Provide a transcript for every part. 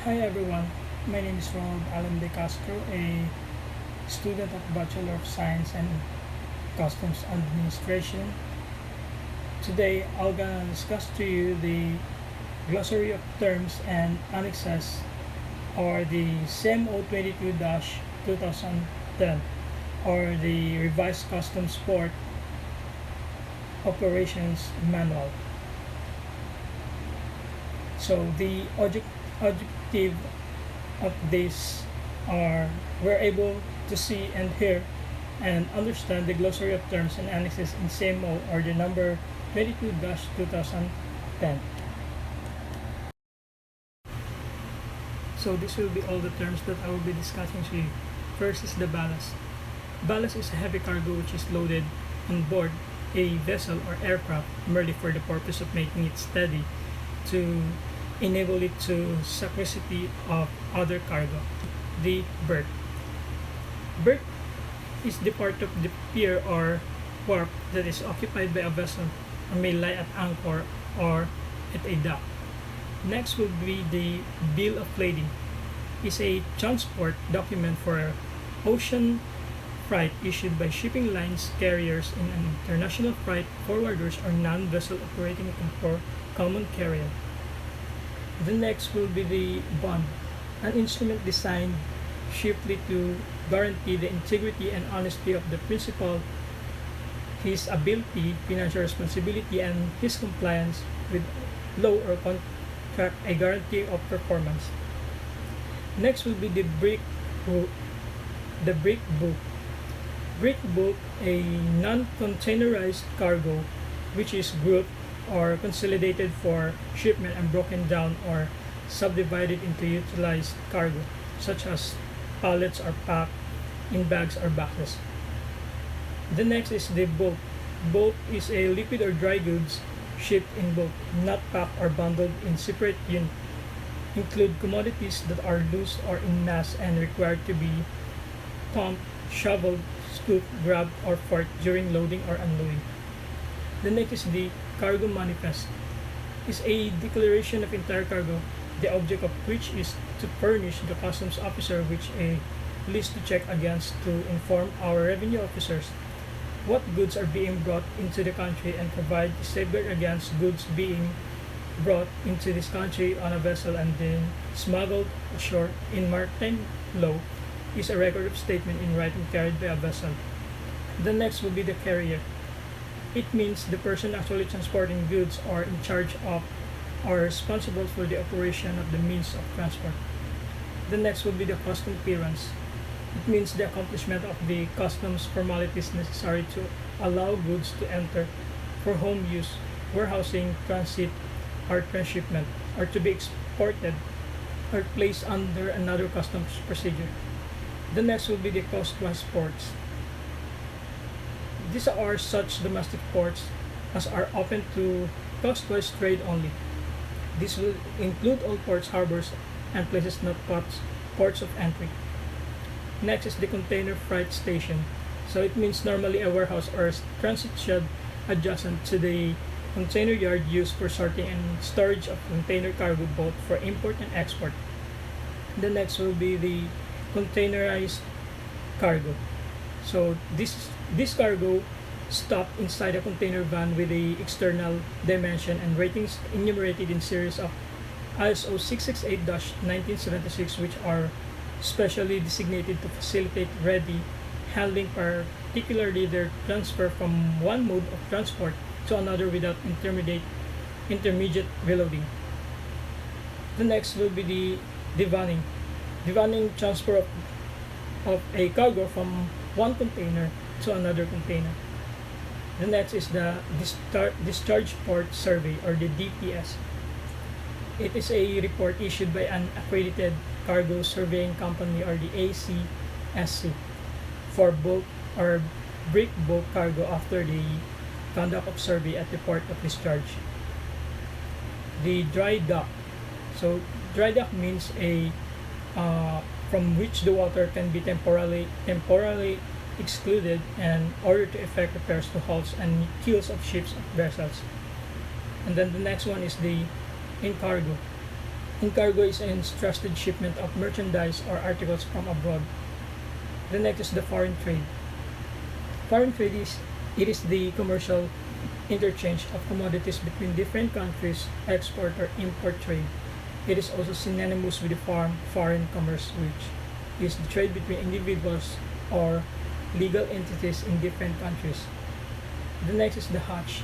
Hi everyone, my name is Ronald Alan De Castro, a student of Bachelor of Science and Customs Administration. Today, I'm gonna discuss to you the glossary of terms and annexes or the CMO 22-2010 or the Revised Customs Port Operations Manual. So the objective of this are we're able to see and hear and understand the glossary of terms and annexes in CMO or the number 22-2010. So this will be all the terms that I will be discussing to you. First is the ballast. Ballast is a heavy cargo which is loaded on board a vessel or aircraft merely for the purpose of making it steady to enable it to synchronicity of other cargo. The berth. Berth is the part of the pier or wharf that is occupied by a vessel and may lie at anchor or at a dock. Next will be the bill of lading. Is a transport document for ocean freight issued by shipping lines, carriers, and international freight forwarders or non-vessel operating for common carrier. The next will be the bond, an instrument designed chiefly to guarantee the integrity and honesty of the principal, his ability, financial responsibility, and his compliance with law or contract, a guarantee of performance. Next will be the brick book. The brick book. Brick book, a non-containerized cargo which is grouped or consolidated for shipment and broken down or subdivided into utilized cargo, such as pallets are packed in bags or boxes. The next is the bulk. Bulk is a liquid or dry goods shipped in bulk, not packed or bundled in separate units. Include commodities that are loose or in mass and required to be pumped, shoveled, scooped, grabbed, or forked during loading or unloading. The next is the cargo manifest. Is a declaration of entire cargo, the object of which is to furnish the customs officer with a list to check against to inform our revenue officers what goods are being brought into the country and provide a safeguard against goods being brought into this country on a vessel and then smuggled ashore. In maritime law is a record of statement in writing carried by a vessel. The next will be the carrier. It means the person actually transporting goods or in charge of or responsible for the operation of the means of transport. The next will be the custom clearance. It means the accomplishment of the customs formalities necessary to allow goods to enter for home use, warehousing, transit, or transshipment, or to be exported or placed under another customs procedure. The next will be the coast-wise ports. These are such domestic ports as are open to coast-wise trade only. This will include all ports, harbors, and places not ports of entry. Next is the container freight station. So it means normally a warehouse or transit shed adjacent to the container yard used for sorting and storage of container cargo both for import and export. The next will be the containerized cargo. So this cargo stopped inside a container van with the external dimension and ratings enumerated in series of ISO 668-1976, which are specially designated to facilitate ready handling, particularly their transfer from one mode of transport to another without intermediate reloading. The next will be the divanning. Divanning transfer of a cargo from one container to another container. The next is the Discharge Port Survey or the DPS. It is a report issued by an accredited cargo surveying company or the ACSC for bulk or break bulk cargo after the conduct of survey at the port of discharge. The dry dock. So dry dock means a from which the water can be temporarily excluded in order to effect repairs to hulls and keels of ships or vessels. And then the next one is the in cargo. And cargo is an entrusted shipment of merchandise or articles from abroad. The next is the foreign trade. Foreign trade is the commercial interchange of commodities between different countries, export or import trade. It is also synonymous with the foreign commerce, which is the trade between individuals or legal entities in different countries. The next is the hatch.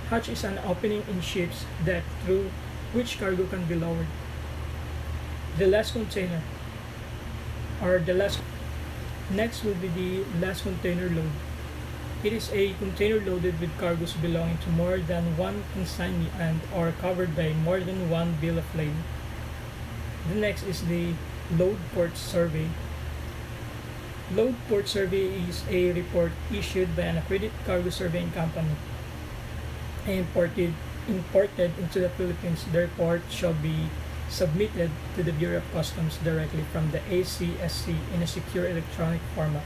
Hatch is an opening in ship's deck through which cargo can be lowered. The last container, or the last. Next will be the last container load. It is a container loaded with cargoes belonging to more than one consignee and or covered by more than one bill of lading. The next is the load port survey. Load port survey is a report issued by an accredited cargo surveying company and imported into the Philippines. The report shall be submitted to the Bureau of Customs directly from the ACSC in a secure electronic format.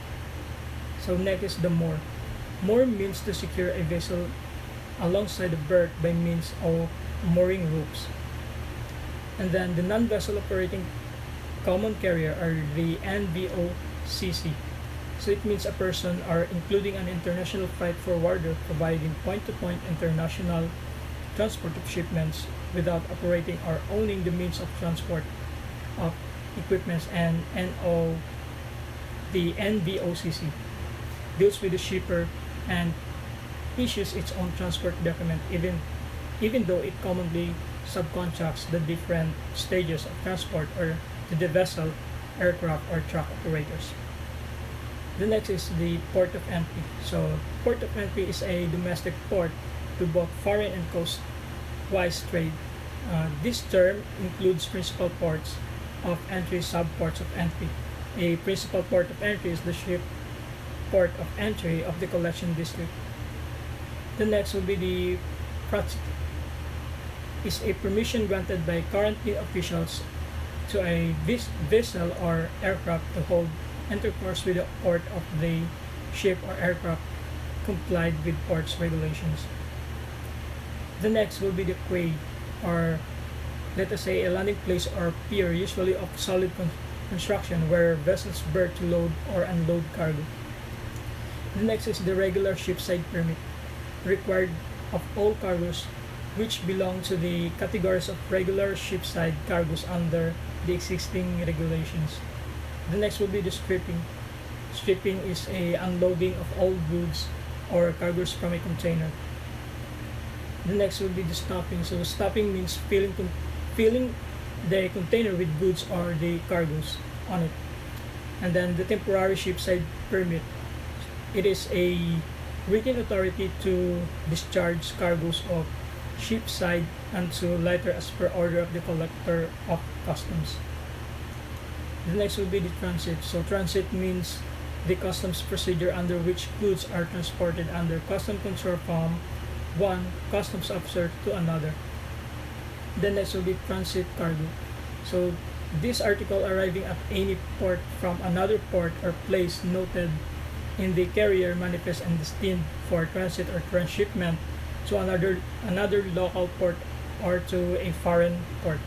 So next is the moor. Moor means to secure a vessel alongside the berth by means of mooring ropes. And then the non-vessel operating common carrier are the NVOCC. So it means a person or including an international freight forwarder providing point-to-point international transport of shipments without operating or owning the means of transport of equipments. And the NVOCC deals with the shipper and issues its own transport document even though it commonly subcontracts the different stages of transport or to the vessel, aircraft or truck operators. The next is the port of entry. So port of entry is a domestic port to both foreign and coast-wise trade. This term includes principal ports of entry, subports of entry. A principal port of entry is the ship port of entry of the collection district. The next will be the transit. Is a permission granted by currently officials to a vessel or aircraft to hold intercourse with the port of the ship or aircraft complied with ports regulations. The next will be the quay, or let us say a landing place or pier, usually of solid construction where vessels berth to load or unload cargo. The next is the regular shipside permit, required of all cargoes which belong to the categories of regular shipside cargoes under the existing regulations. The next will be the stripping. Stripping is a unloading of all goods or cargoes from a container. The next will be the stopping. So stopping means filling the container with goods or the cargoes on it. And then the temporary shipside permit. It is a written authority to discharge cargoes of shipside and to lighter as per order of the collector of customs. The next will be the transit. So transit means the customs procedure under which goods are transported under custom control from one customs officer to another. The next will be transit cargo. So this article arriving at any port from another port or place noted in the carrier manifest and destined for transit or transshipment to another local port or to a foreign port.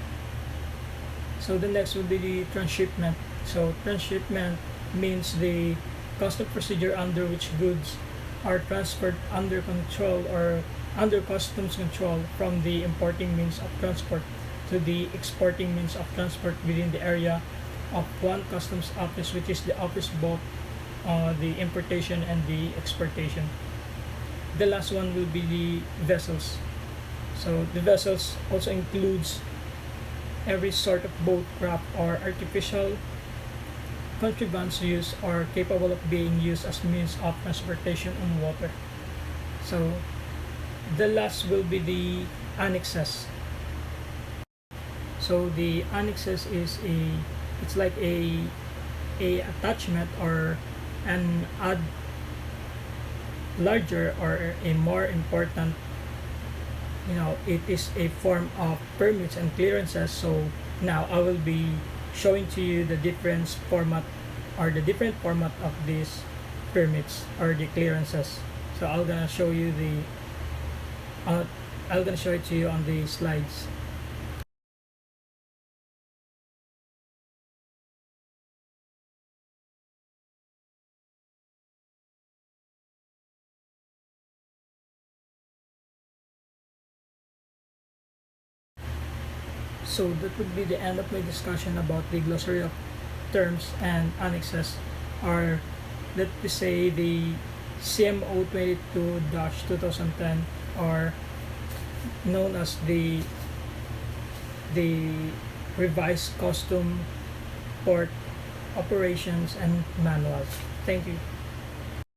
So the next will be the transshipment. So transshipment means the custom procedure under which goods are transferred under control or under customs control from the importing means of transport to the exporting means of transport within the area of one customs office, which is the office both the importation and the exportation. The last one will be the vessels. So the vessels also includes every sort of boat, craft, or artificial contrivance used or capable of being used as means of transportation on water. So the last will be the annexes. So the annexes is it's like a attachment or an add larger or a more important, it is a form of permits and clearances. So now I will be showing to you the different format or the different format of these permits or the clearances. So I'm gonna show you I'm gonna show it to you on the slides. So that would be the end of my discussion about the glossary of terms and annexes, or let me say the CMO 22-2010, or known as the revised custom port operations and manual. Thank you.